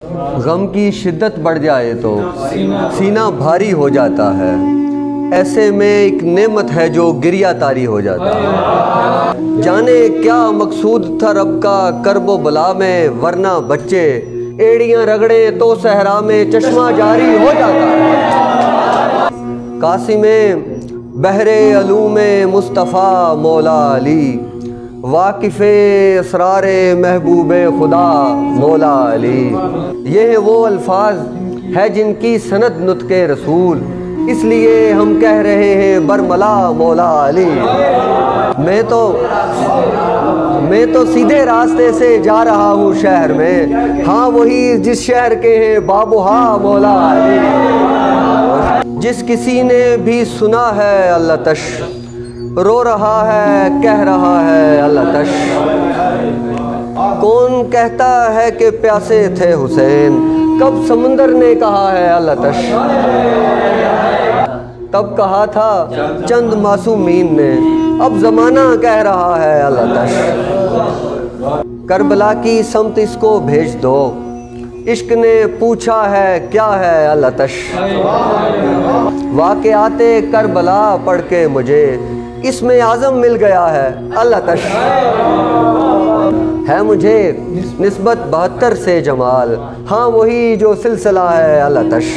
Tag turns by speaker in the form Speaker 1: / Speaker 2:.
Speaker 1: गम की शिद्दत बढ़ जाए तो सीना भारी हो जाता है। ऐसे में एक नेमत है जो गिरिया तारी हो जाता है। जाने क्या मकसूद था रब का करबो बला में, वरना बच्चे एड़ियां रगड़े तो सहरा में चश्मा जारी हो जाता है। कासिमे बहरे अलूमे मुस्तफ़ा मौला अली, वाकिफ़े असरारे महबूबे खुदा मौला अली। ये है वो अल्फाज है जिनकी सनद नुत्के रसूल, इसलिए हम कह रहे हैं बरमला मौला अली। मैं तो सीधे रास्ते से जा रहा हूँ शहर में, हाँ वही जिस शहर के हैं बाबुहा मौला अली। जिस किसी ने भी सुना है अल्लाह तश, रो रहा है कह रहा है अल्लाह तश। कौन कहता है कि प्यासे थे हुसैन, कब समुंदर ने कहा है अल्लाह तश। तब कहा था चंद मासूमीन ने, अब जमाना कह रहा है अल्लाह तश। करबला की समत इसको भेज दो, इश्क ने पूछा है क्या है अल्लाह तश। वाक़याते करबला पढ़ के मुझे इसमें आज़म मिल गया है अल्लाह तश। है मुझे निस्बत 72 से जमाल, हाँ वही जो सिलसिला है अल्लाह तश।